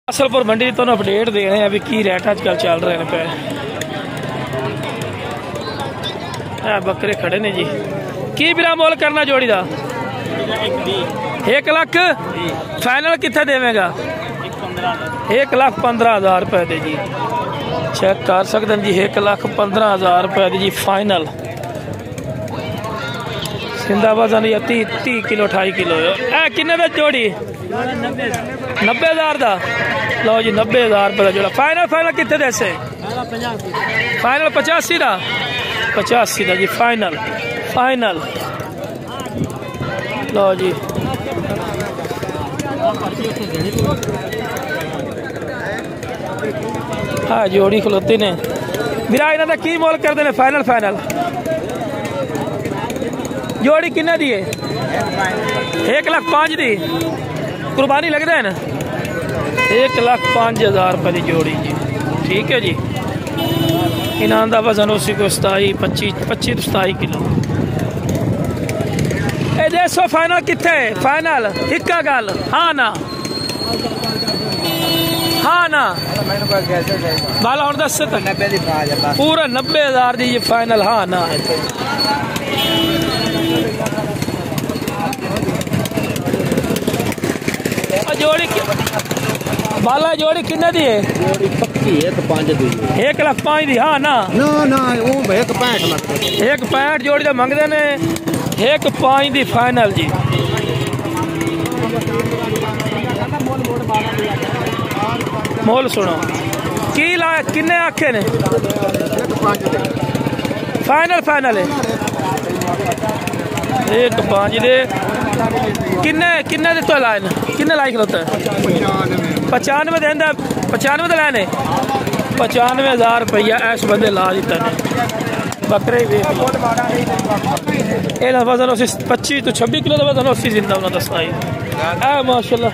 असलपुर मंडी तो अपडेट दे रहे हैं अभी की रेट आजकल चल रहे हैं पे। बकरे खड़े ने जी। की बिरा मोल करना जोड़ी का 1 लाख फाइनल कितने देवेगा? 1,15,000 रुपए दे जी। चेक कर सकते हैं जी 1,15,000 रुपए दी जी फाइनल। सिंधा वजन या 30 किलो 28 किलो किन्ने दा जोड़ी? 90,000 का। लो जी 90,000 रुपए का जोड़ा। फाइनल कितने देसे? फाइनल 85 का। 85 का जी फाइनल। लो जी हाँ जोड़ी खलोती ने मेरा इन्हों का की मोल करते हैं? फाइनल जोड़ी किन्ने दी है? 1,05,000 दी। कुर्बानी लगता है ना? 1,05,000 रुपए की जोड़ी जी। ठीक है जी। इन्हों का वजन उसी को 25-27 किलो। देखो फाइनल कितने? फाइनल एक गल हाँ ना बाला हम दस पूरा 90,000 दी ये फाइनल हाँ ना है। जोड़ी बाला जोड़ी किन्ने दी है? पक्की 1,05,000 दी। 1,05,000 दी हाँ ना 1,65,000 जोड़ी तो मंगते ने। 1,05,000 दी फाइनल जी। मोल सुनो की लाया किन्ने आखे ने? फाइनल है 1,05,000 दे। किन्ने दिता लाए किन्ने लाई खलोता है? 95 देंदा। 95 लाने 95,000 रुपया ऐश बंदे ला दिता ने। बकरे वजन 25 तो 26 किलो का वजन 80 जिंदा उन्होंने दसना है माशाल्लाह।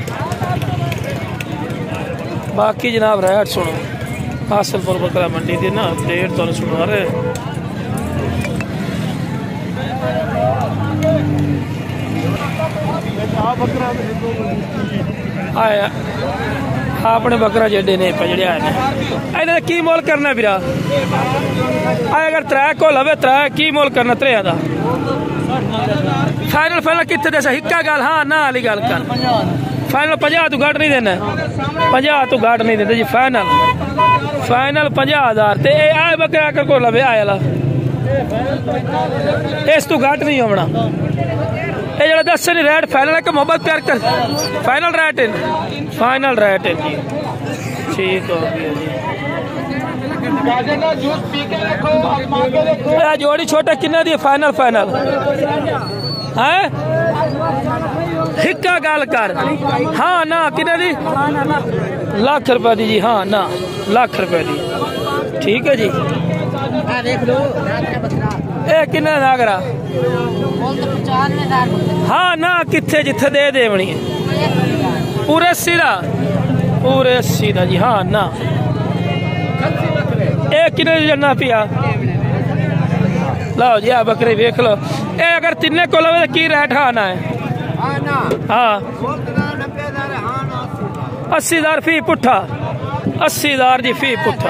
बाकी जनाब रेट सुनो हासिलपुर बकरा मंडी दी ना अपडेट तो सुना रहे। आया अपने बकरा जेडे ने जड़े आए इन्हें की मोल करना बिरा? आए अगर 3 को लवे 3 की मोल करना? 3 का फाइनल कितने दसा? हिक्का गल हाँ ना वाली गल कर। फाइनल 50 तू घट नहीं देना। 50 तू घट नहीं देते जी फाइनल 50,000 ते आए बकरा कर को लवे आया इस तू घट नहीं होना। ये जरा दस नहीं रेट फाइनल है कि मोहब्बत प्यार कर? फाइनल रेट है जी। ठीक हो गया जी। जोड़ी छोटा किन्ना दी? फाइनल है हिक्का गाल कर हाँ ना किन्ना दी? लाख रुपए दी जी हाँ ना लाख रुपए दी। ठीक है जी। किन्ना नागरा? हाँ ना किथे जिथे दे देवनी पूरे 80 दा जी हाँ ना। किन्ने जन्ना पिया? लो जी आ बकरे देख लो। अगर तिन्ने को लवे की रेट हाँ ना है? हाँ 80,000 फी पुट्ठा। 80,000 जी फी पुट्ठा।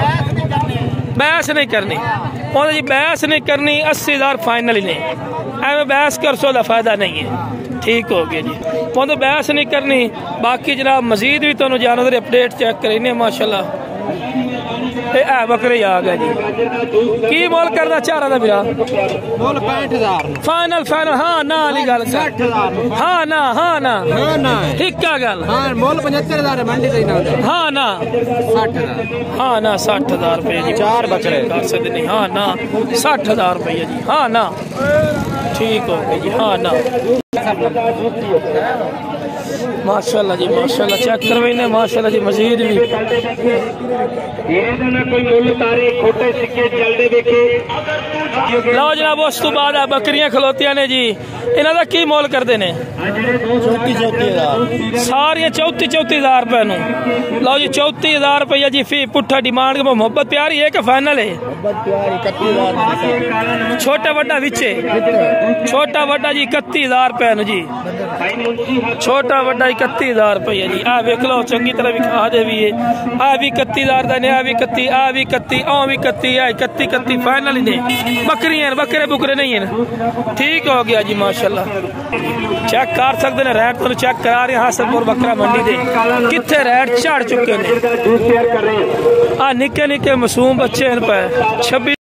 बहस नहीं करनी जी बहस नहीं करनी। 80,000 फाइनल ही नहीं। एवं बहस कर सो फायदा नहीं है। ठीक हो गया जी। तो बहस नहीं करनी। बाकी जनाब मजीद भी तुहानू जानवर अपडेट चेक करेंगे माशाल्लाह। बकरे आ गए जी। की मोल करना चाह रहा था मेरा? मोल 65,000 फाइनल हाँ ना वाली गल। 60,000 हाँ ना हिक्का गल मोल 75,000 मंडी से हाँ ना 60,000 रुपये जी। 4 बकरे कर सकते नहीं हाँ ना 60,000 रुपये जी हाँ ना। ठीक हो गया जी हाँ ना माशाल्लाह जी माशाल्लाह। चेक करवाइने माशाल्लाह जी मजीद भी कोई मुल तारे खोटे सिक्के चलते देखे। लो जनाब उस तो बाद बकरियां खलोतियां ने जी इन्हां दा की मोल करदे ने 34,000 सारियां 34,000 रुपए नु लो जी 34,000 रुपया जी फी पुट्ठा डिमांड मोहब्बत प्यारी है कि फाइनल है छोटा वड्डा विचे छोटा वड्डा जी 31,000 रुपए नु जी छोटा वड्डा 31,000 रुपया जी आ वेख लो चंगी तरह विखा दे भी है आ भी 31,000 दा ने आ भी 31 आ भी 31 आ भी 31 आ 31 फाइनल ही ने बकरियां बकरे बुकरे नहीं है ठीक हो गया जी माशाल्लाह चेक कर सकते हैं रेट तो चेक करा रहे हासनपुर बकरा मंडी दे किथे रेट चढ़ चुके हैं आ निके निके मासूम बच्चे इन पे 26